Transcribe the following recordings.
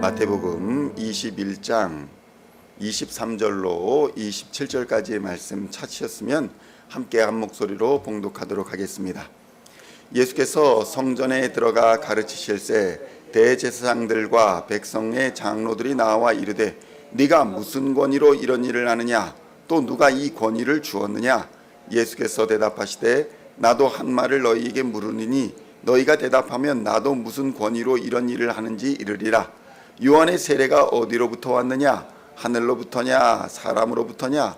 마태복음 21장 23절로 27절까지의 말씀 찾으셨으면 함께 한 목소리로 봉독하도록 하겠습니다. 예수께서 성전에 들어가 가르치실새 대제사장들과 백성의 장로들이 나와 이르되 네가 무슨 권위로 이런 일을 하느냐? 또 누가 이 권위를 주었느냐? 예수께서 대답하시되 나도 한 말을 너희에게 물으리니 너희가 대답하면 나도 무슨 권위로 이런 일을 하는지 이르리라. 요한의 세례가 어디로부터 왔느냐? 하늘로부터냐 사람으로부터냐?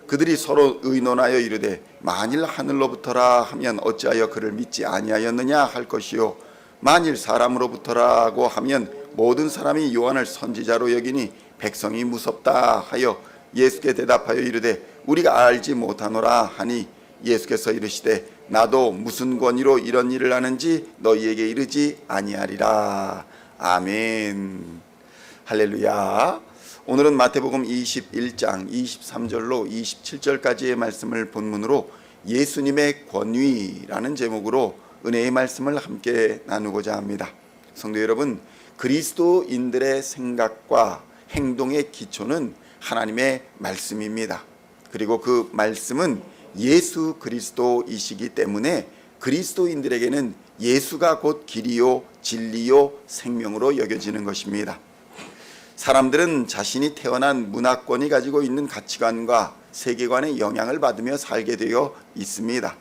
그들이 서로 의논하여 이르되 만일 하늘로부터라 하면 어찌하여 그를 믿지 아니하였느냐 할 것이요 만일 사람으로부터라고 하면 모든 사람이 요한을 선지자로 여기니 백성이 무섭다 하여 예수께 대답하여 이르되 우리가 알지 못하노라 하니 예수께서 이르시되 나도 무슨 권위로 이런 일을 하는지 너희에게 이르지 아니하리라. 아멘. 할렐루야. 오늘은 마태복음 21장 23절로 27절까지의 말씀을 본문으로 예수님의 권위라는 제목으로 은혜의 말씀을 함께 나누고자 합니다. 성도 여러분, 그리스도인들의 생각과 행동의 기초는 하나님의 말씀입니다. 그리고 그 말씀은 예수 그리스도이시기 때문에 그리스도인들에게는 예수가 곧 길이요 진리요 생명으로 여겨지는 것입니다. 사람들은 자신이 태어난 문화권이 가지고 있는 가치관과 세계관의 영향을 받으며 살게 되어 있습니다.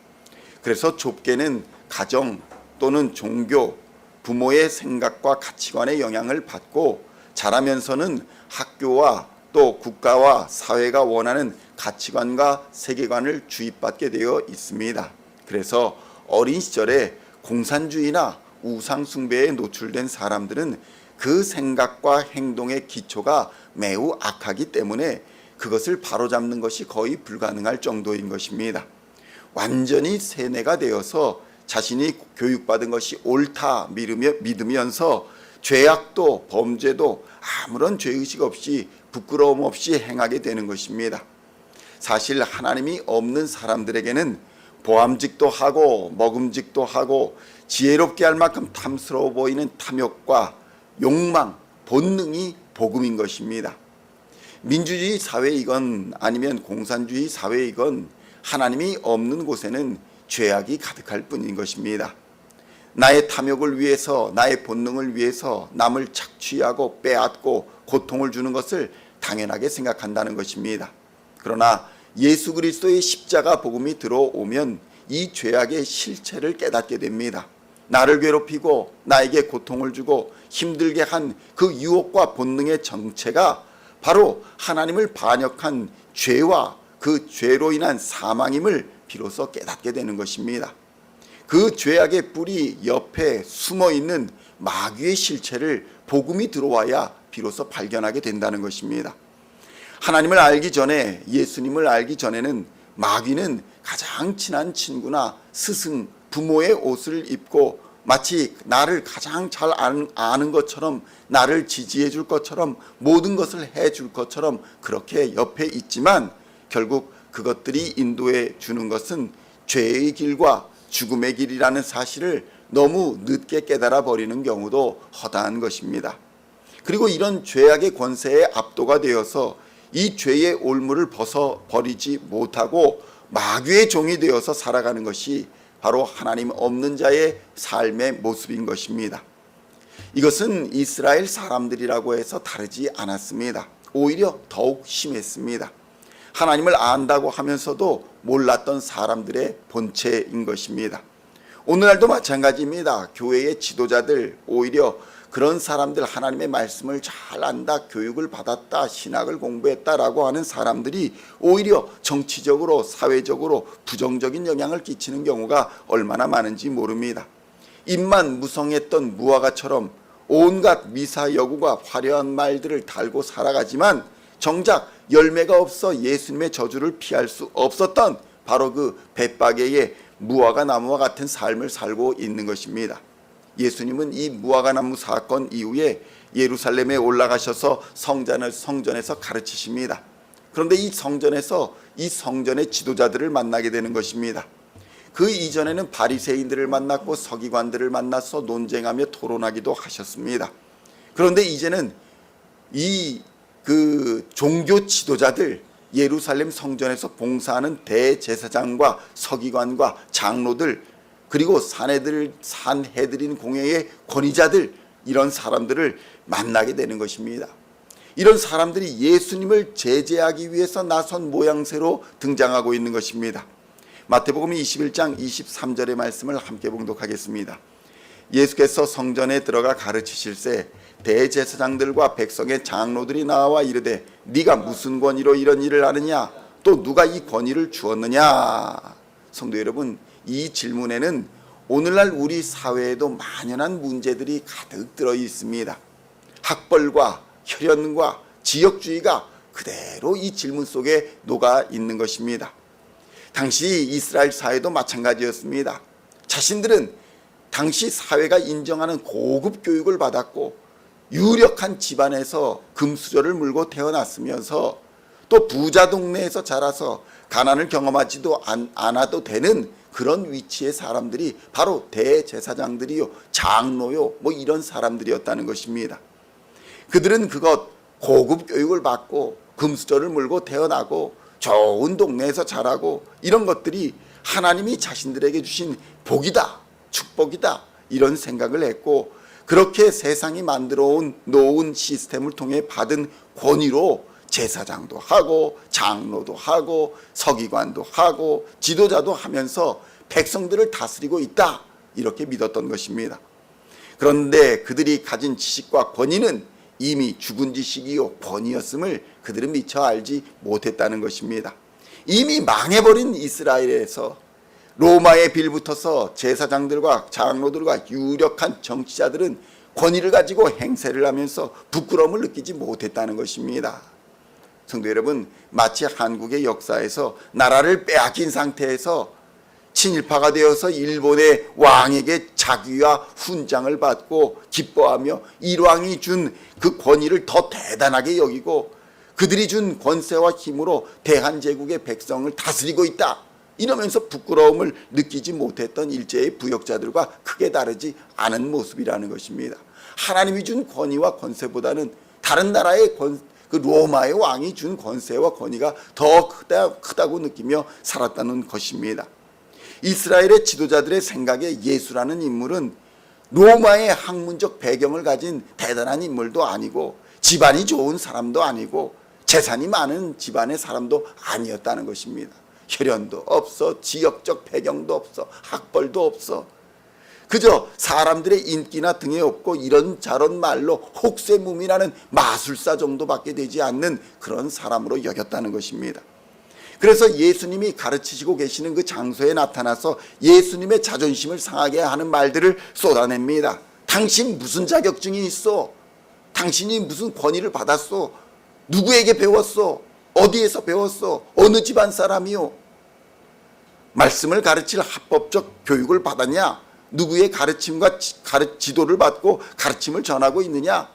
그래서 좁게는 가정 또는 종교, 부모의 생각과 가치관의 영향을 받고 자라면서는 학교와 또 국가와 사회가 원하는 가치관과 세계관을 주입받게 되어 있습니다. 그래서 어린 시절에 공산주의나 우상숭배에 노출된 사람들은 그 생각과 행동의 기초가 매우 악하기 때문에 그것을 바로잡는 것이 거의 불가능할 정도인 것입니다. 완전히 세뇌가 되어서 자신이 교육받은 것이 옳다 믿으면서 죄악도 범죄도 아무런 죄의식 없이 부끄러움 없이 행하게 되는 것입니다. 사실 하나님이 없는 사람들에게는 보암직도 하고 먹음직도 하고 지혜롭게 할 만큼 탐스러워 보이는 탐욕과 욕망, 본능이 복음인 것입니다. 민주주의 사회이건 아니면 공산주의 사회이건 하나님이 없는 곳에는 죄악이 가득할 뿐인 것입니다. 나의 탐욕을 위해서, 나의 본능을 위해서 남을 착취하고 빼앗고 고통을 주는 것을 당연하게 생각한다는 것입니다. 그러나 예수 그리스도의 십자가 복음이 들어오면 이 죄악의 실체를 깨닫게 됩니다. 나를 괴롭히고 나에게 고통을 주고 힘들게 한 그 유혹과 본능의 정체가 바로 하나님을 반역한 죄와 그 죄로 인한 사망임을 비로소 깨닫게 되는 것입니다. 그 죄악의 뿌리 옆에 숨어있는 마귀의 실체를 복음이 들어와야 비로소 발견하게 된다는 것입니다. 하나님을 알기 전에, 예수님을 알기 전에는 마귀는 가장 친한 친구나 스승, 부모의 옷을 입고 마치 나를 가장 잘 아는 것처럼, 나를 지지해 줄 것처럼, 모든 것을 해 줄 것처럼 그렇게 옆에 있지만 결국 그것들이 인도해 주는 것은 죄의 길과 죽음의 길이라는 사실을 너무 늦게 깨달아 버리는 경우도 허다한 것입니다. 그리고 이런 죄악의 권세에 압도가 되어서 이 죄의 올무를 벗어버리지 못하고 마귀의 종이 되어서 살아가는 것이 바로 하나님 없는 자의 삶의 모습인 것입니다. 이것은 이스라엘 사람들이라고 해서 다르지 않았습니다. 오히려 더욱 심했습니다. 하나님을 안다고 하면서도 몰랐던 사람들의 본체인 것입니다. 오늘날도 마찬가지입니다. 교회의 지도자들, 오히려 그런 사람들, 하나님의 말씀을 잘 안다, 교육을 받았다, 신학을 공부했다라고 하는 사람들이 오히려 정치적으로, 사회적으로 부정적인 영향을 끼치는 경우가 얼마나 많은지 모릅니다. 입만 무성했던 무화과처럼 온갖 미사여구가 화려한 말들을 달고 살아가지만 정작 열매가 없어 예수님의 저주를 피할 수 없었던 바로 그 벳바게의 무화과 나무와 같은 삶을 살고 있는 것입니다. 예수님은 이 무화과나무 사건 이후에 예루살렘에 올라가셔서 성전에서 가르치십니다. 그런데 이 성전에서 이 성전의 지도자들을 만나게 되는 것입니다. 그 이전에는 바리새인들을 만났고 서기관들을 만나서 논쟁하며 토론하기도 하셨습니다. 그런데 이제는 이 그 종교 지도자들, 예루살렘 성전에서 봉사하는 대제사장과 서기관과 장로들, 그리고 산헤드린 공회의 권위자들, 이런 사람들을 만나게 되는 것입니다. 이런 사람들이 예수님을 제재하기 위해서 나선 모양새로 등장하고 있는 것입니다. 마태복음 21장 23절의 말씀을 함께 봉독하겠습니다. 예수께서 성전에 들어가 가르치실새 대제사장들과 백성의 장로들이 나와 이르되 네가 무슨 권위로 이런 일을 하느냐, 또 누가 이 권위를 주었느냐. 성도 여러분, 이 질문에는 오늘날 우리 사회에도 만연한 문제들이 가득 들어 있습니다. 학벌과 혈연과 지역주의가 그대로 이 질문 속에 녹아 있는 것입니다. 당시 이스라엘 사회도 마찬가지였습니다. 자신들은 당시 사회가 인정하는 고급 교육을 받았고 유력한 집안에서 금수저를 물고 태어났으면서 또 부자 동네에서 자라서 가난을 경험하지도 않아도 되는 그런 위치의 사람들이 바로 대제사장들이요, 장로요, 이런 사람들이었다는 것입니다. 그들은 그것 고급 교육을 받고 금수저를 물고 태어나고 좋은 동네에서 자라고 이런 것들이 하나님이 자신들에게 주신 복이다, 축복이다, 이런 생각을 했고, 그렇게 세상이 만들어 놓은 시스템을 통해 받은 권위로 제사장도 하고 장로도 하고 서기관도 하고 지도자도 하면서 백성들을 다스리고 있다, 이렇게 믿었던 것입니다. 그런데 그들이 가진 지식과 권위는 이미 죽은 지식이요 권위였음을 그들은 미처 알지 못했다는 것입니다. 이미 망해버린 이스라엘에서 로마에 빌붙어서 제사장들과 장로들과 유력한 정치자들은 권위를 가지고 행세를 하면서 부끄러움을 느끼지 못했다는 것입니다. 성도 여러분, 마치 한국의 역사에서 나라를 빼앗긴 상태에서 친일파가 되어서 일본의 왕에게 자귀와 훈장을 받고 기뻐하며 일왕이 준 그 권위를 더 대단하게 여기고 그들이 준 권세와 힘으로 대한제국의 백성을 다스리고 있다, 이러면서 부끄러움을 느끼지 못했던 일제의 부역자들과 크게 다르지 않은 모습이라는 것입니다. 하나님이 준 권위와 권세보다는 다른 나라의 그 로마의 왕이 준 권세와 권위가 더 크다고 느끼며 살았다는 것입니다. 이스라엘의 지도자들의 생각에 예수라는 인물은 로마의 학문적 배경을 가진 대단한 인물도 아니고 집안이 좋은 사람도 아니고 재산이 많은 집안의 사람도 아니었다는 것입니다. 혈연도 없어, 지역적 배경도 없어, 학벌도 없어. 그저 사람들의 인기나 등에 없고 이런저런 말로 혹세무민하는 마술사 정도밖에 되지 않는 그런 사람으로 여겼다는 것입니다. 그래서 예수님이 가르치시고 계시는 그 장소에 나타나서 예수님의 자존심을 상하게 하는 말들을 쏟아냅니다. 당신 무슨 자격증이 있어? 당신이 무슨 권위를 받았어? 누구에게 배웠어? 어디에서 배웠어? 어느 집안 사람이요? 말씀을 가르칠 합법적 교육을 받았냐? 누구의 가르침과 지도를 받고 가르침을 전하고 있느냐?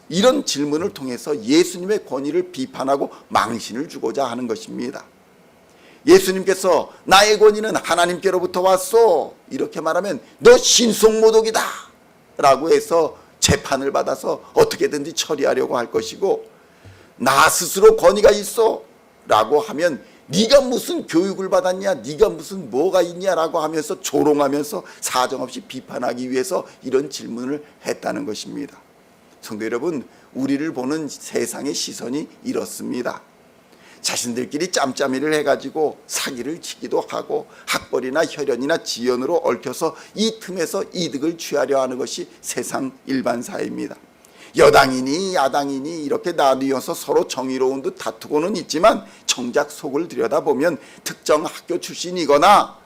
이런 질문을 통해서 예수님의 권위를 비판하고 망신을 주고자 하는 것입니다. 예수님께서 나의 권위는 하나님께로부터 왔소, 이렇게 말하면 너 신속모독이다 라고 해서 재판을 받아서 어떻게든지 처리하려고 할 것이고, 나 스스로 권위가 있어 라고 하면 네가 무슨 교육을 받았냐, 네가 무슨 뭐가 있냐라고 하면서 조롱하면서 사정없이 비판하기 위해서 이런 질문을 했다는 것입니다. 성도 여러분, 우리를 보는 세상의 시선이 이렇습니다. 자신들끼리 짬짬이를 해가지고 사기를 치기도 하고 학벌이나 혈연이나 지연으로 얽혀서 이 틈에서 이득을 취하려 하는 것이 세상 일반사입니다. 여당이니 야당이니 이렇게 나뉘어서 서로 정의로운 듯 다투고는 있지만 정작 속을 들여다보면 특정 학교 출신이거나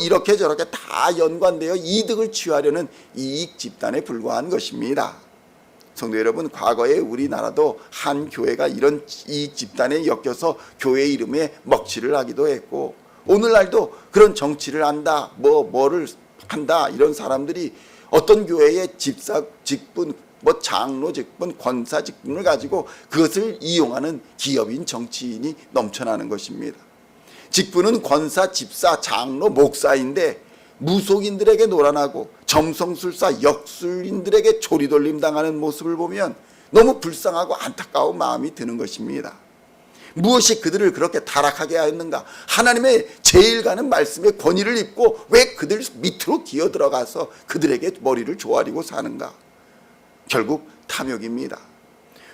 이렇게 저렇게 다 연관되어 이득을 취하려는 이익 집단에 불과한 것입니다. 성도 여러분, 과거에 우리나라도 한 교회가 이런 이익 집단에 엮여서 교회 이름에 먹칠을 하기도 했고, 오늘날도 그런 정치를 한다, 뭐를 한다, 이런 사람들이 어떤 교회의 집사 직분, 장로 직분, 권사 직분을 가지고 그것을 이용하는 기업인 정치인이 넘쳐나는 것입니다. 직분은 권사, 집사, 장로, 목사인데 무속인들에게 노란하고 점성술사, 역술인들에게 조리돌림 당하는 모습을 보면 너무 불쌍하고 안타까운 마음이 드는 것입니다. 무엇이 그들을 그렇게 타락하게 하였는가? 하나님의 제일 가는 말씀의 권위를 입고 왜 그들 밑으로 기어 들어가서 그들에게 머리를 조아리고 사는가? 결국 탐욕입니다.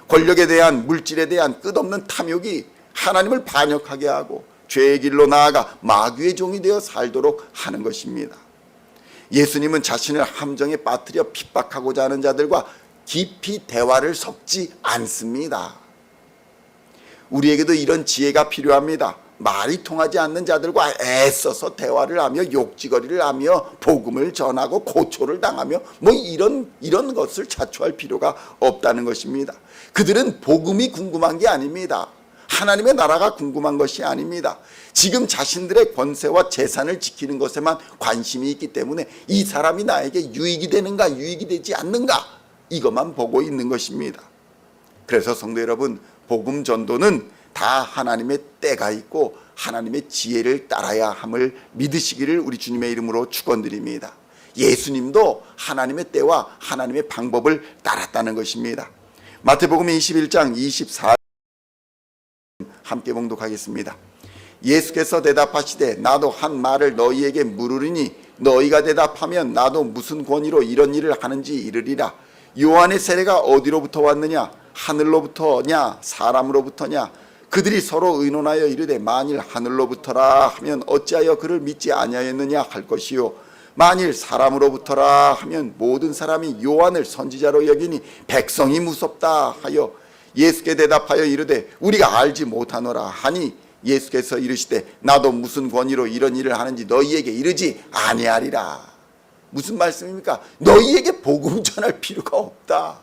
권력에 대한, 물질에 대한 끝없는 탐욕이 하나님을 반역하게 하고 죄의 길로 나아가 마귀의 종이 되어 살도록 하는 것입니다. 예수님은 자신을 함정에 빠뜨려 핍박하고자 하는 자들과 깊이 대화를 섞지 않습니다. 우리에게도 이런 지혜가 필요합니다. 말이 통하지 않는 자들과 애써서 대화를 하며 욕지거리를 하며 복음을 전하고 고초를 당하며 이런 것을 자초할 필요가 없다는 것입니다. 그들은 복음이 궁금한 게 아닙니다. 하나님의 나라가 궁금한 것이 아닙니다. 지금 자신들의 권세와 재산을 지키는 것에만 관심이 있기 때문에 이 사람이 나에게 유익이 되는가 유익이 되지 않는가 이것만 보고 있는 것입니다. 그래서 성도 여러분, 복음 전도는 다 하나님의 때가 있고 하나님의 지혜를 따라야 함을 믿으시기를 우리 주님의 이름으로 축원드립니다. 예수님도 하나님의 때와 하나님의 방법을 따랐다는 것입니다. 마태복음 21장 24절 함께 봉독하겠습니다. 예수께서 대답하시되 나도 한 말을 너희에게 물으리니 너희가 대답하면 나도 무슨 권위로 이런 일을 하는지 이르리라. 요한의 세례가 어디로부터 왔느냐? 하늘로부터냐 사람으로부터냐? 그들이 서로 의논하여 이르되 만일 하늘로부터라 하면 어찌하여 그를 믿지 아니하였느냐 할 것이요 만일 사람으로부터라 하면 모든 사람이 요한을 선지자로 여기니 백성이 무섭다 하여 예수께 대답하여 이르되 우리가 알지 못하노라 하니 예수께서 이르시되 나도 무슨 권위로 이런 일을 하는지 너희에게 이르지 아니하리라. 무슨 말씀입니까? 너희에게 복음 전할 필요가 없다.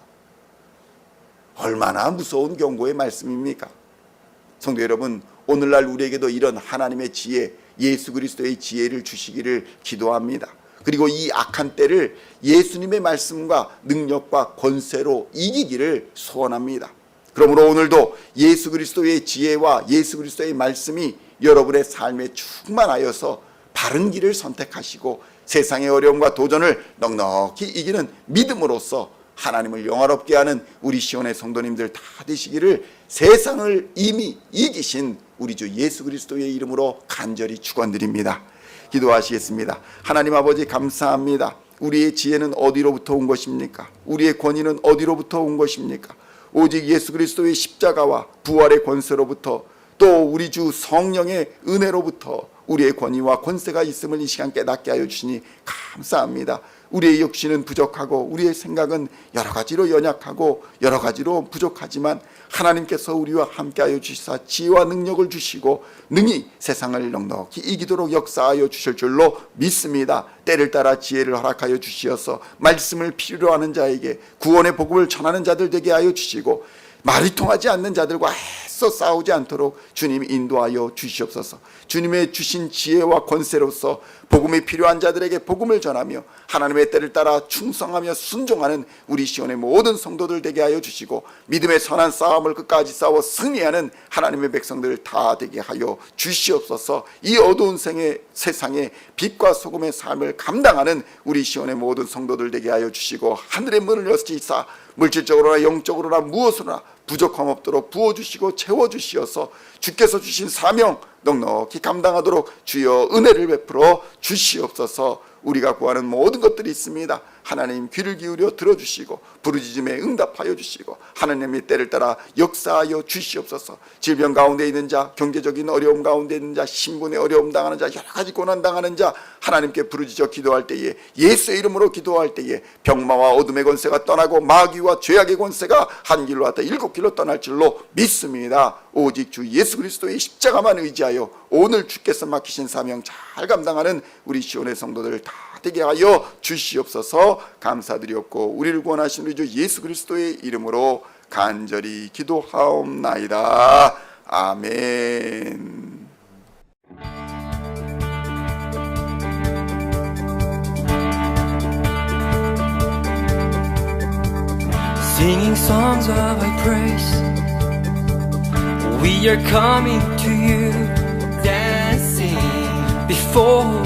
얼마나 무서운 경고의 말씀입니까? 성도 여러분, 오늘날 우리에게도 이런 하나님의 지혜, 예수 그리스도의 지혜를 주시기를 기도합니다. 그리고 이 악한 때를 예수님의 말씀과 능력과 권세로 이기기를 소원합니다. 그러므로 오늘도 예수 그리스도의 지혜와 예수 그리스도의 말씀이 여러분의 삶에 충만하여서 바른 길을 선택하시고 세상의 어려움과 도전을 넉넉히 이기는 믿음으로써 하나님을 영화롭게 하는 우리 시온의 성도님들 다 되시기를 세상을 이미 이기신 우리 주 예수 그리스도의 이름으로 간절히 축원드립니다. 기도하시겠습니다. 하나님 아버지 감사합니다. 우리의 지혜는 어디로부터 온 것입니까? 우리의 권위는 어디로부터 온 것입니까? 오직 예수 그리스도의 십자가와 부활의 권세로부터 또 우리 주 성령의 은혜로부터 우리의 권위와 권세가 있음을 이 시간 깨닫게 하여 주시니 감사합니다. 우리의 역시는 부족하고 우리의 생각은 여러 가지로 연약하고 여러 가지로 부족하지만 하나님께서 우리와 함께하여 주시사 지혜와 능력을 주시고 능히 세상을 넉넉히 이기도록 역사하여 주실 줄로 믿습니다. 때를 따라 지혜를 허락하여 주시어서 말씀을 필요로 하는 자에게 구원의 복음을 전하는 자들 되게 하여 주시고 말이 통하지 않는 자들과 애써 싸우지 않도록 주님 인도하여 주시옵소서. 주님의 주신 지혜와 권세로서 복음이 필요한 자들에게 복음을 전하며 하나님의 때를 따라 충성하며 순종하는 우리 시온의 모든 성도들 되게 하여 주시고 믿음의 선한 싸움을 끝까지 싸워 승리하는 하나님의 백성들 다 되게 하여 주시옵소서. 이 어두운 세상에 빛과 소금의 삶을 감당하는 우리 시온의 모든 성도들 되게 하여 주시고 하늘의 문을 여시사 물질적으로나 영적으로나 무엇으로나 부족함 없도록 부어주시고 채워주시어서 주께서 주신 사명 넉넉히 감당하도록 주여 은혜를 베풀어 주시옵소서. 우리가 구하는 모든 것들이 있습니다. 하나님 귀를 기울여 들어주시고 부르짖음에 응답하여 주시고 하나님의 때를 따라 역사하여 주시옵소서. 질병 가운데 있는 자, 경제적인 어려움 가운데 있는 자, 신분의 어려움 당하는 자, 여러 가지 고난 당하는 자 하나님께 부르짖어 기도할 때에 예수의 이름으로 기도할 때에 병마와 어둠의 권세가 떠나고 마귀와 죄악의 권세가 한 길로 왔다 7길로 떠날 줄로 믿습니다. 오직 주 예수 그리스도의 십자가만 의지하여 오늘 주께서 맡기신 사명 잘 감당하는 우리 시온의 성도들 다 되게 하여 주시옵소서. 감사드렸고 우리를 구원하신 우리 주 예수 그리스도의 이름으로 간절히 기도하옵나이다. 아멘. Singing songs of Thy praise, we are coming to You, dancing before